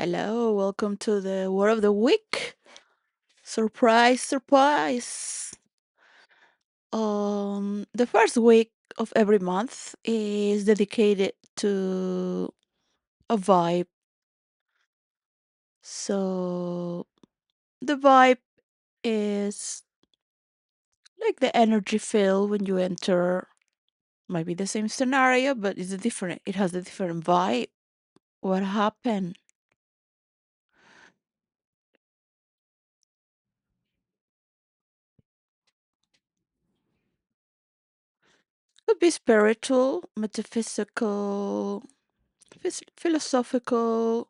Hello, welcome to the word of the week. Surprise, surprise. The first week of every month is dedicated to a vibe. So the vibe is like the energy feel when you enter. Might be the same scenario, but it's a different. It has a different vibe. What happened? Could be spiritual, metaphysical, philosophical,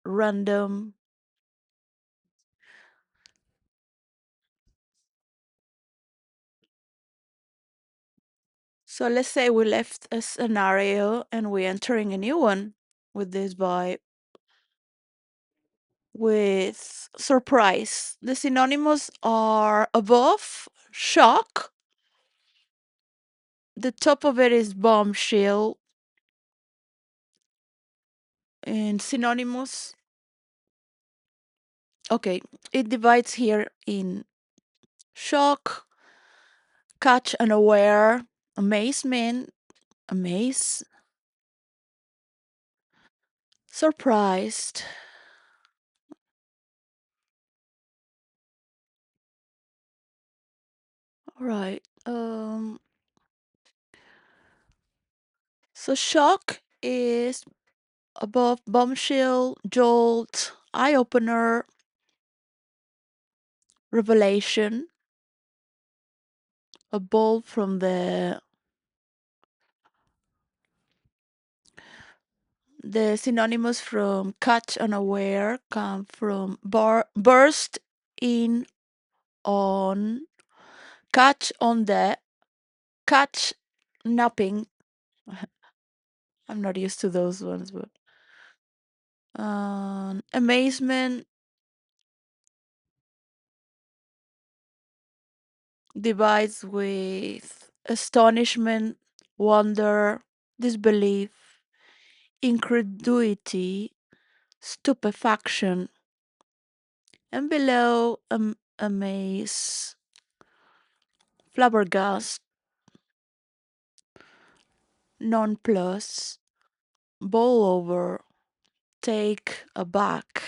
random. So let's say we left a scenario and we're entering a new one with this vibe with surprise. The synonymous are above, shock. The top of it is bombshell. And synonymous, okay, it divides here in shock, catch unaware, amazement, amaze, surprised. All right. So shock is above bombshell, jolt, eye opener, revelation, a bolt from the synonymous from catch unaware come from burst in on, catch on the, catch napping. I'm not used to those ones, but amazement divides with astonishment, wonder, disbelief, incredulity, stupefaction, and below amaze, flabbergast, nonplus, bowl over, take aback,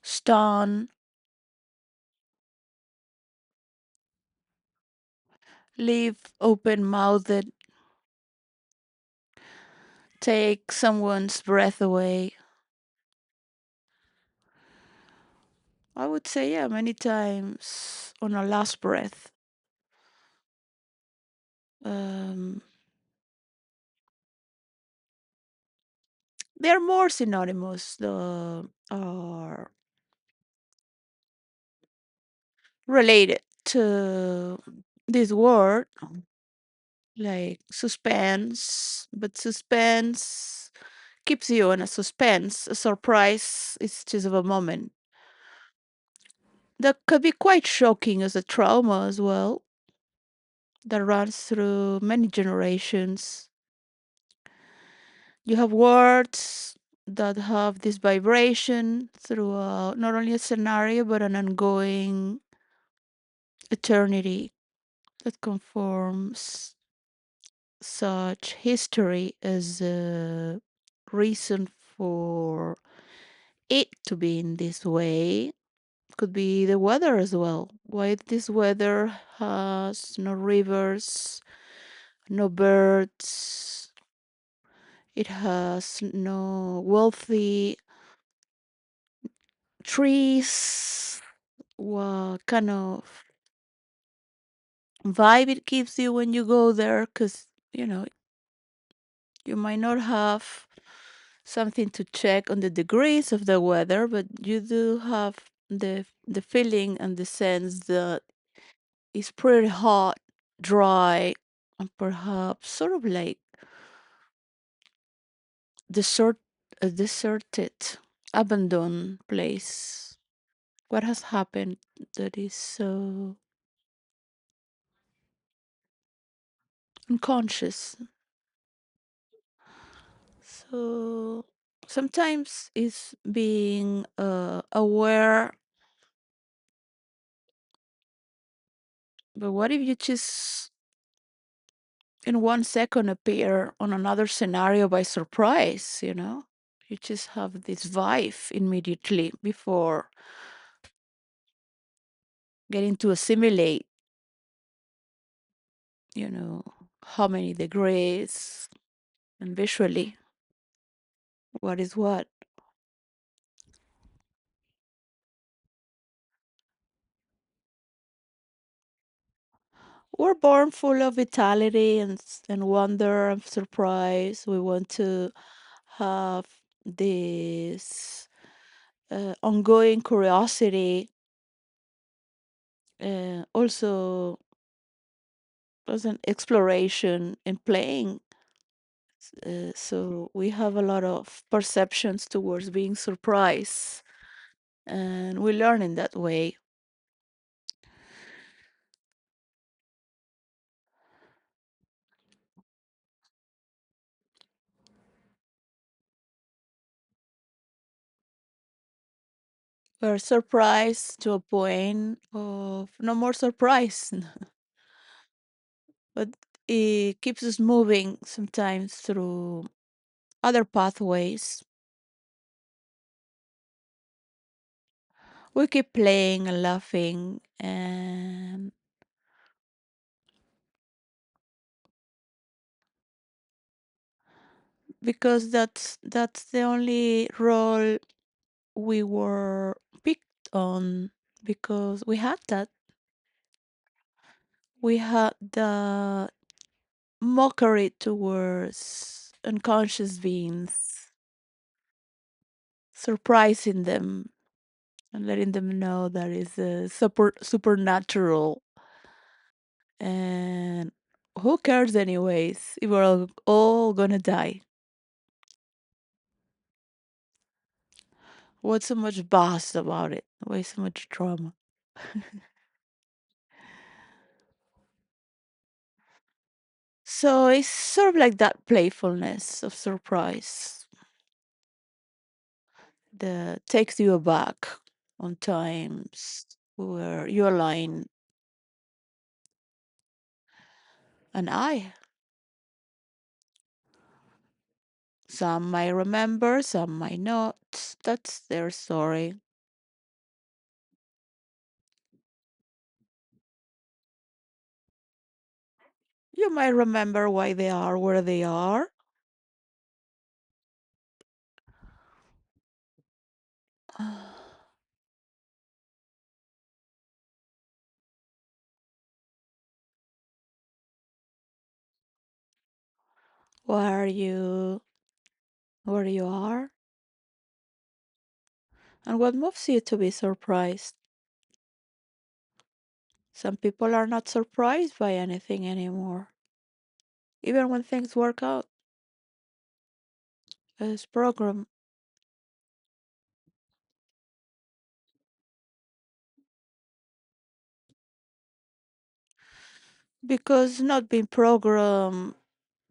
stun, leave open mouthed, take someone's breath away. I would say, yeah, many times on our last breath. Um, there are more synonymous are related to this word, like suspense, but suspense keeps you in a suspense. A surprise is just of a moment. That could be quite shocking as a trauma as well, that runs through many generations. You have words that have this vibration throughout not only a scenario but an ongoing eternity that conforms such history as a reason for it to be in this way. Could be the weather as well. Why this weather has no rivers, no birds, it has no wealthy trees. What kind of vibe it gives you when you go there? Because, you might not have something to check on the degrees of the weather, but you do have the feeling and the sense that it's pretty hot, dry, and perhaps sort of like desert, a deserted, abandoned place. What has happened that is so unconscious? So sometimes it's being aware, but what if you just in 1 second appear on another scenario by surprise, you know? You just have this vibe immediately before getting to assimilate, you know, how many degrees and visually what is what. We're born full of vitality and wonder and surprise. We want to have this ongoing curiosity, also as an exploration and playing. So we have a lot of perceptions towards being surprised, and we learn in that way. We're surprised to a point of no more surprise, but it keeps us moving sometimes through other pathways. We keep playing and laughing, and because that's the only role we were picked on, because we had that. We had the mockery towards unconscious beings, surprising them and letting them know that is supernatural. And who cares anyways if we're all gonna die? What's so much buzz about it? Why so much drama? So it's sort of like that playfulness of surprise that takes you aback on times where you align an eye. Some might remember, some might not. That's their story. You might remember why they are where they are. Where you where you are, and what moves you to be surprised. Some people are not surprised by anything anymore, even when things work out as programmed, because not being programmed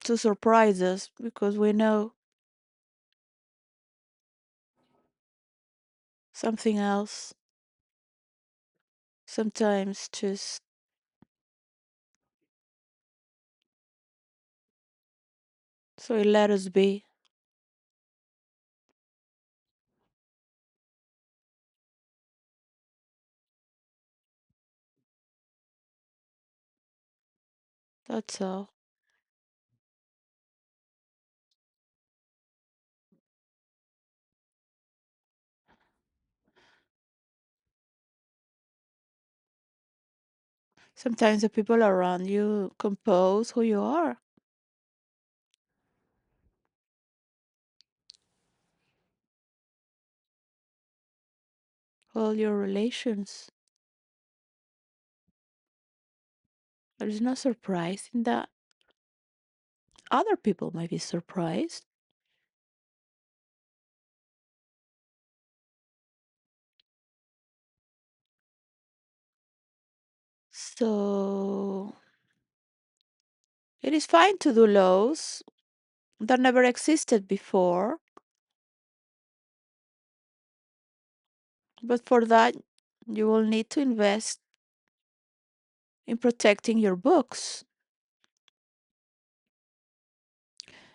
to surprise us, because we know something else. Sometimes just so it let us be. That's all. Sometimes the people around you compose who you are, all your relations. There's no surprise in that. Other people might be surprised. So it is fine to do laws that never existed before, but for that, you will need to invest in protecting your books,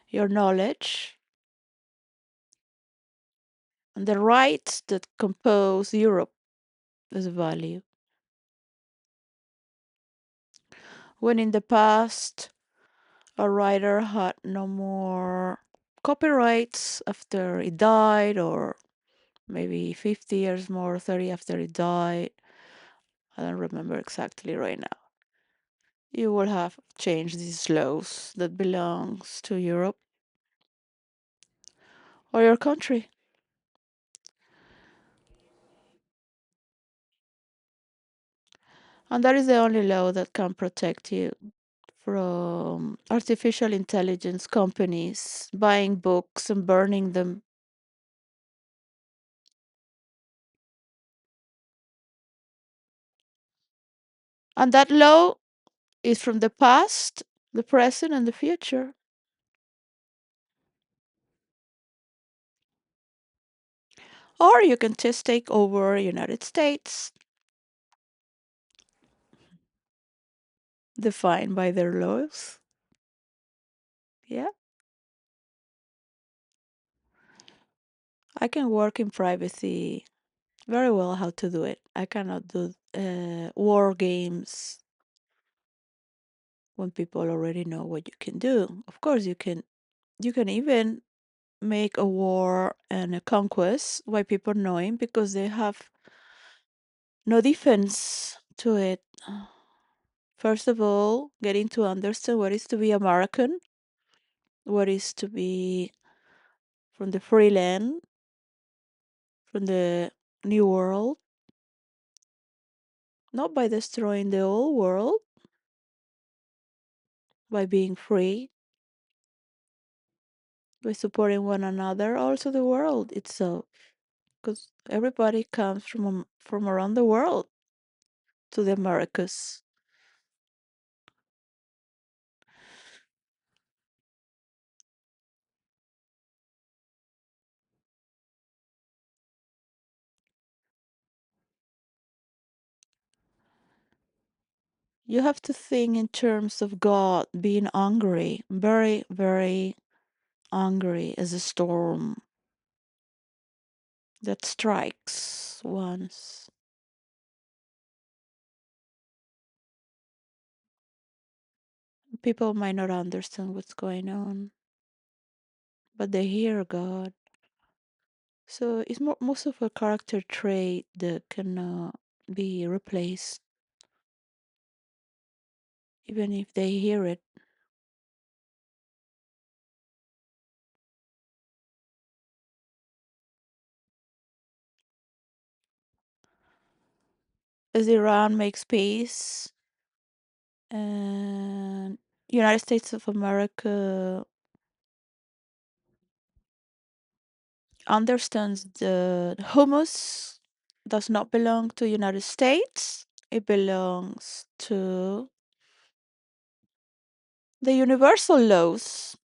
your knowledge, and the rights that compose Europe as a value. When in the past, a writer had no more copyrights after he died, or maybe 50 years more, 30 after he died. I don't remember exactly right now. You will have changed these laws that belongs to Europe or your country. And that is the only law that can protect you from artificial intelligence companies buying books and burning them. And that law is from the past, the present, and the future. Or you can just take over United States, defined by their laws. Yeah, I can work in privacy very well how to do it. I cannot do war games when people already know what you can do. Of course, you can even make a war and a conquest while people knowing because they have no defense to it. First of all, getting to understand what is to be American, what is to be from the free land, from the new world, not by destroying the old world, by being free, by supporting one another, also the world itself, because everybody comes from around the world to the Americas. You have to think in terms of God being angry, very, very angry as a storm that strikes once. People might not understand what's going on, but they hear God. So it's most of a character trait that cannot be replaced, even if they hear it. As Iran makes peace and United States of America understands that hummus does not belong to United States. It belongs to the universal laws.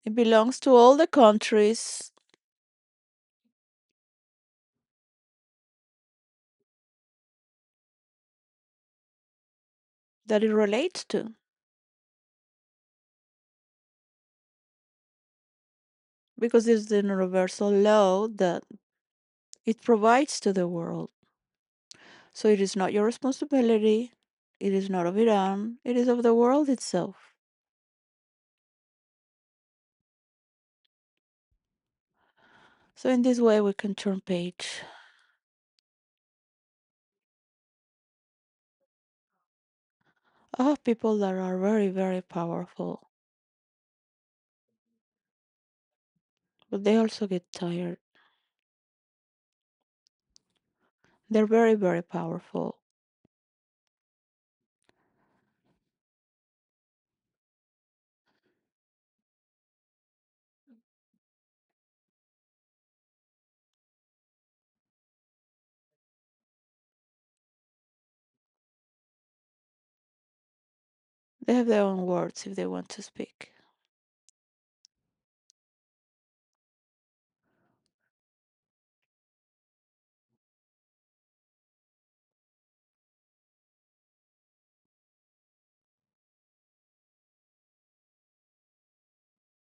It belongs to all the countries that it relates to, because it's the universal law that it provides to the world. So it is not your responsibility. It is not of Iran. It is of the world itself. So in this way, we can turn page. I have people that are very, very powerful, but they also get tired. They're very, very powerful. They have their own words if they want to speak.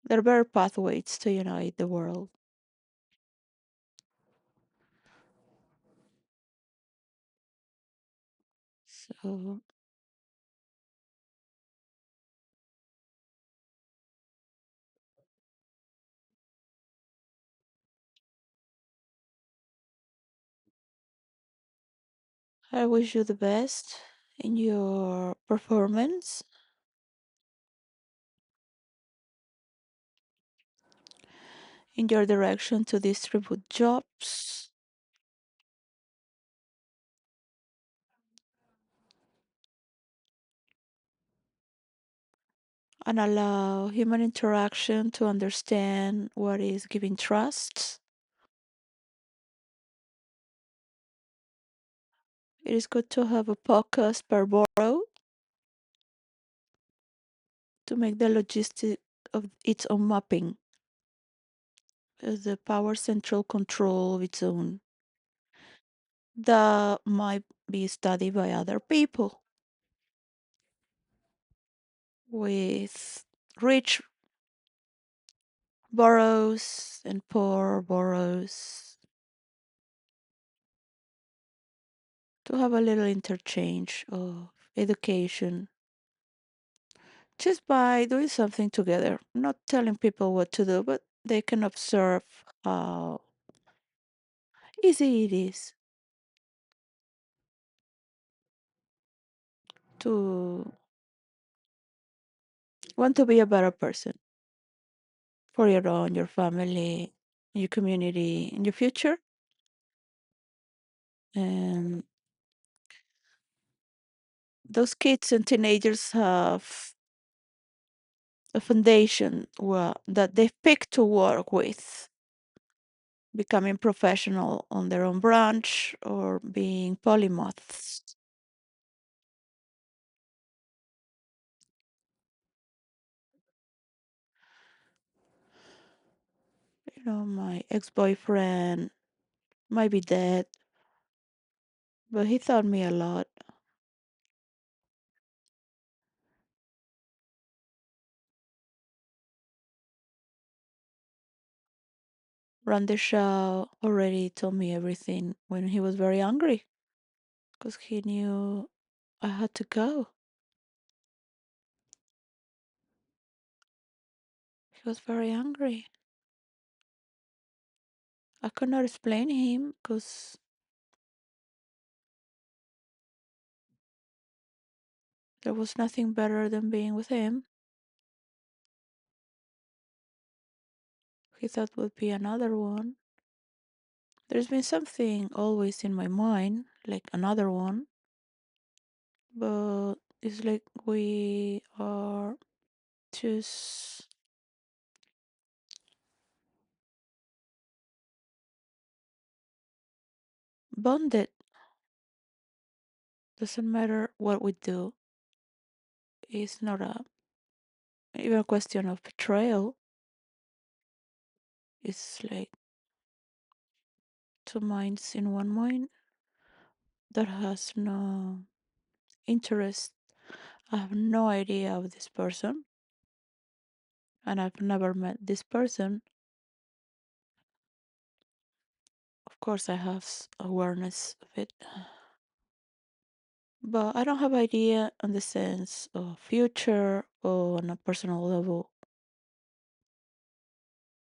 There are better pathways to unite the world. So I wish you the best in your performance, in your direction to distribute jobs, and allow human interaction to understand what is giving trust. It is good to have a podcast per borough to make the logistic of its own mapping as the power central control of its own. That might be studied by other people with rich boroughs and poor boroughs to have a little interchange of education just by doing something together, not telling people what to do, but they can observe how easy it is to want to be a better person for your own, your family, your community, in your future. And those kids and teenagers have a foundation that they've picked to work with, becoming professional on their own branch or being polymaths. My ex-boyfriend might be dead, but he taught me a lot. Randy Shaw already told me everything when he was very angry because he knew I had to go. He was very angry. I could not explain him because there was nothing better than being with him. He thought would be another one. There's been something always in my mind, like another one, but it's like we are just bonded. Doesn't matter what we do. It's not even a question of betrayal. It's like two minds in one mind that has no interest. I have no idea of this person, and I've never met this person. Of course, I have awareness of it, but I don't have idea on the sense of future or on a personal level.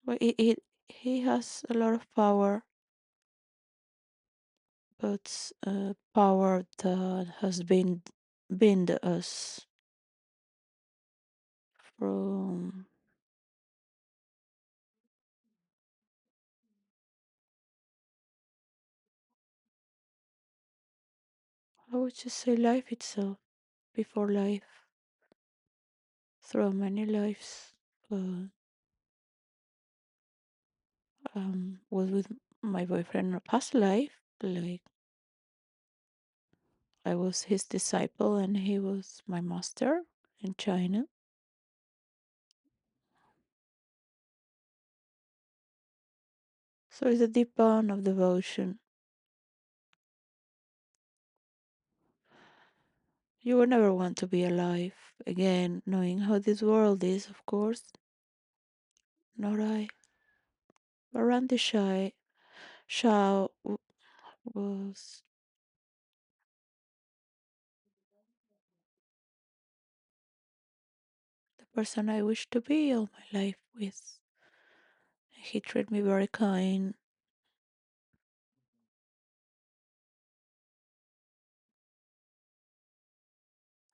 But he has a lot of power, but power that has been bind us from, I would just say, life itself, before life, through many lives. Uh, was with my boyfriend in a past life, like I was his disciple and he was my master in China. So it's a deep bond of devotion. You will never want to be alive again, knowing how this world is, of course. Nor I. But Randy Shao was the person I wish to be all my life with. He treated me very kind.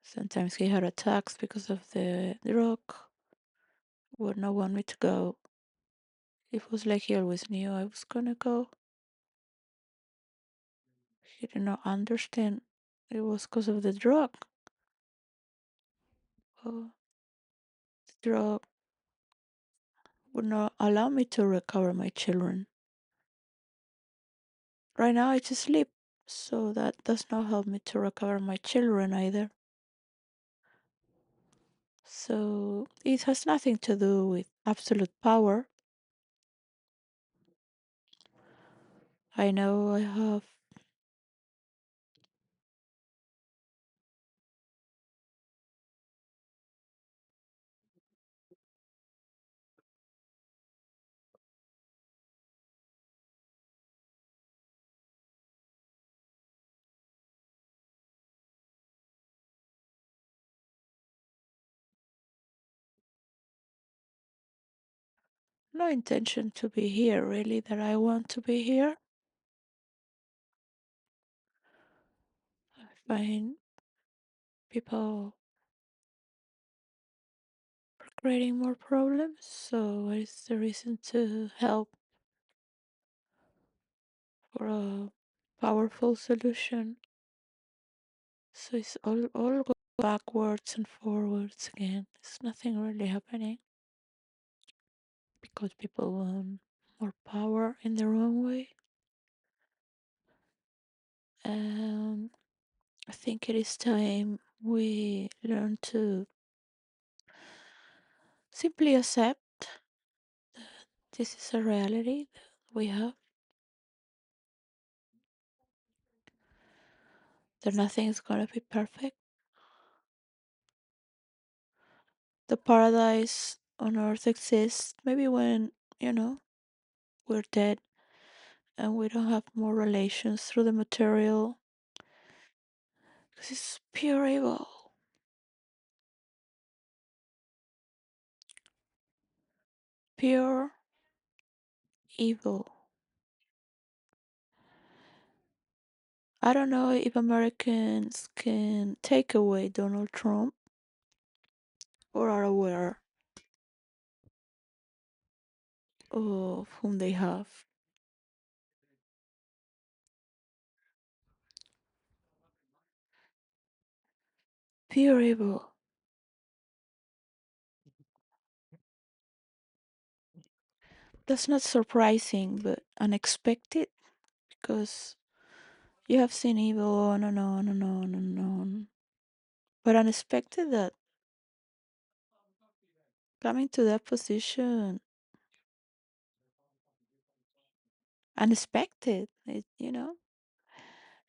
Sometimes he had attacks because of the drug. Would not want me to go. It was like he always knew I was gonna go. He did not understand it was because of the drug. Oh, the drug would not allow me to recover my children. Right now I just sleep, so that does not help me to recover my children either. So it has nothing to do with absolute power. I know I have no intention to be here, really, that I want to be here. I find people are creating more problems, so what is the reason to help for a powerful solution? So it's all go backwards and forwards again. There's nothing really happening because people want more power in their own way. And I think it is time we learn to simply accept that this is a reality that we have, that nothing is going to be perfect. The paradise on earth exists maybe when, you know, we're dead and we don't have more relations through the material because it's pure evil. Pure evil. I don't know if Americans can take away Donald Trump or are aware of whom they have. Pure evil. That's not surprising, but unexpected because you have seen evil on and on and on and on. But unexpected that coming to that position, unexpected,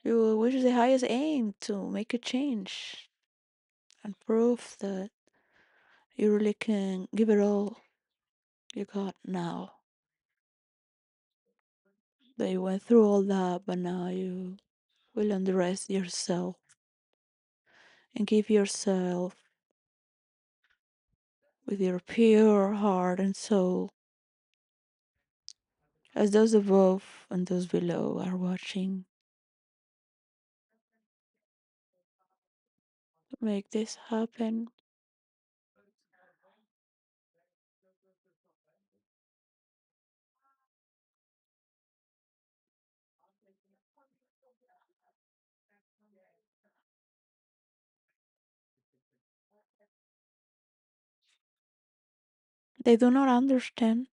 you wish the highest aim to make a change and prove that you really can give it all you got now. That you went through all that, but now you will undress yourself and give yourself with your pure heart and soul, as those above and those below are watching, to make this happen. They do not understand.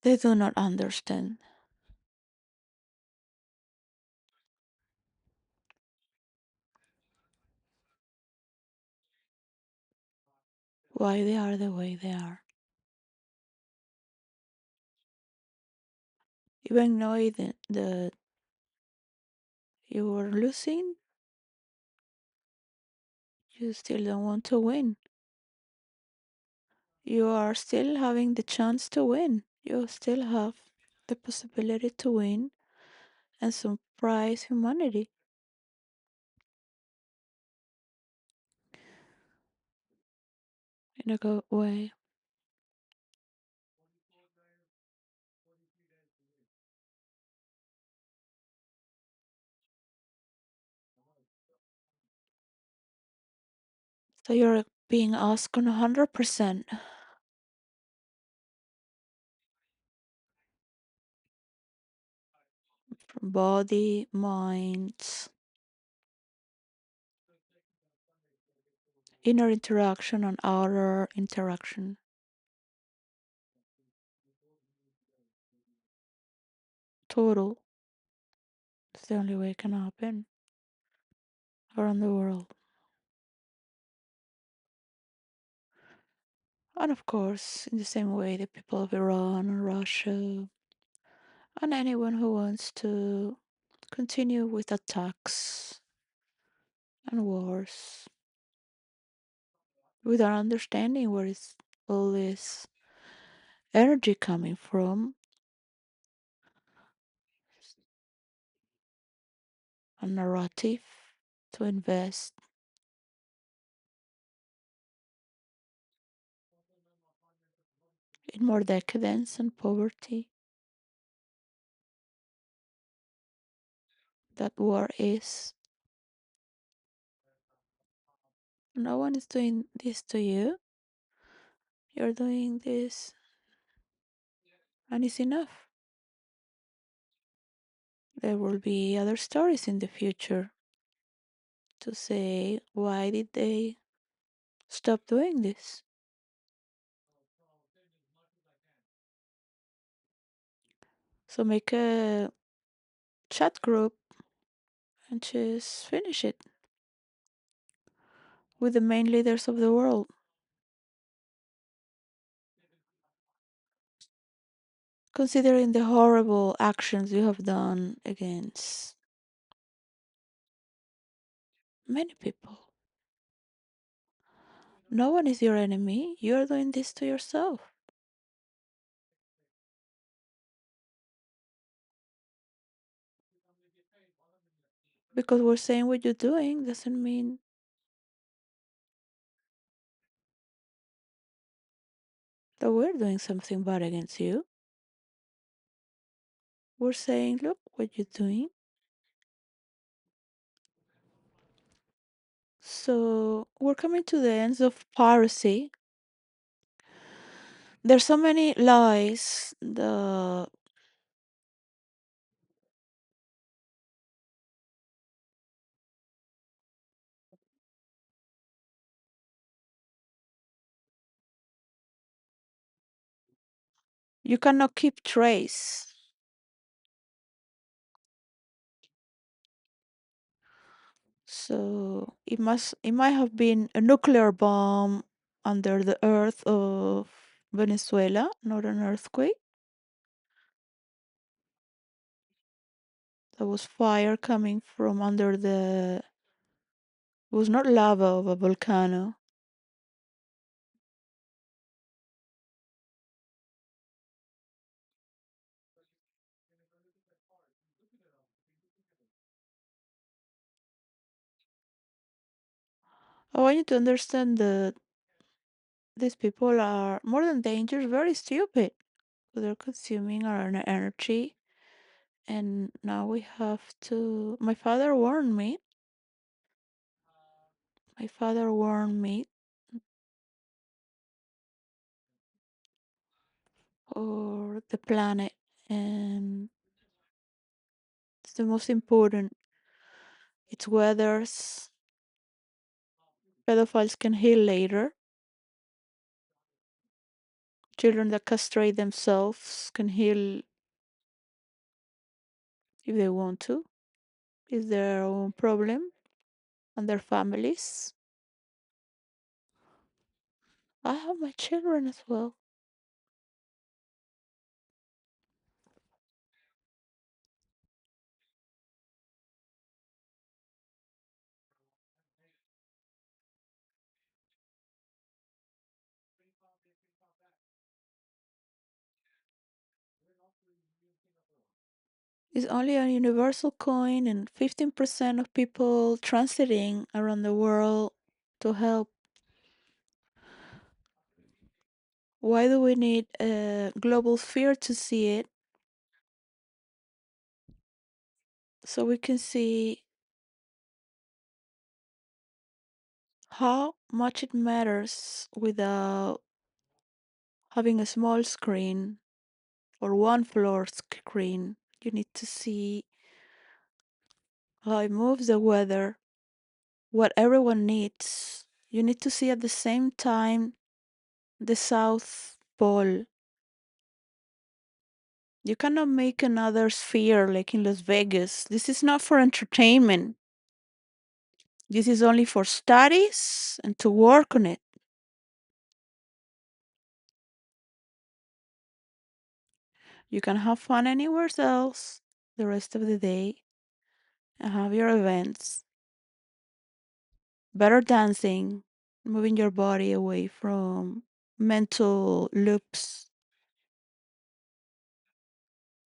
They do not understand why they are the way they are. Even knowing that you were losing, you still don't want to win. You are still having the chance to win. You still have the possibility to win and surprise humanity in a good way. So you're being asked on 100% from body, mind, inner interaction, and outer interaction. Total. It's the only way it can happen around the world. And of course, in the same way, the people of Iran and Russia and anyone who wants to continue with attacks and wars without understanding where is all this energy coming from, a narrative to invest in more decadence and poverty. That war is. No one is doing this to you. You're doing this, and it's enough. There will be other stories in the future to say, why did they stop doing this? So make a chat group and just finish it with the main leaders of the world, considering the horrible actions you have done against many people. No one is your enemy. You are doing this to yourself. Because we're saying what you're doing doesn't mean that we're doing something bad against you. We're saying, look what you're doing. So we're coming to the ends of piracy. There's so many lies. You cannot keep trace. So it might have been a nuclear bomb under the earth of Venezuela, not an earthquake. There was fire coming from under the. It was not lava of a volcano. I want you to understand that these people are more than dangerous, very stupid. They're consuming our energy, and now we have to. My father warned me. My father warned me, or the planet, and it's the most important. It's weathers. Pedophiles can heal later. Children that castrate themselves can heal if they want to. It's their own problem and their families. I have my children as well. It's only a universal coin, and 15% of people transiting around the world to help. Why do we need a global sphere to see it? So we can see how much it matters without having a small screen or one floor screen. You need to see how it moves the weather, what everyone needs. You need to see at the same time the South Pole. You cannot make another sphere like in Las Vegas. This is not for entertainment. This is only for studies and to work on it. You can have fun anywhere else the rest of the day and have your events. Better dancing, moving your body away from mental loops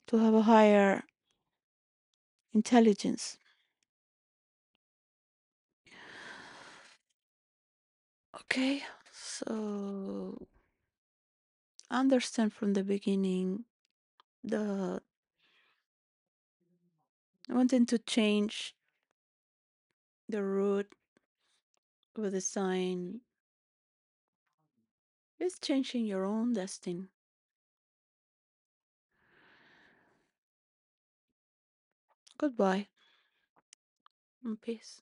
to have a higher intelligence. Okay, so understand from the beginning the wanting to change the root of the sign is changing your own destiny. Goodbye and peace.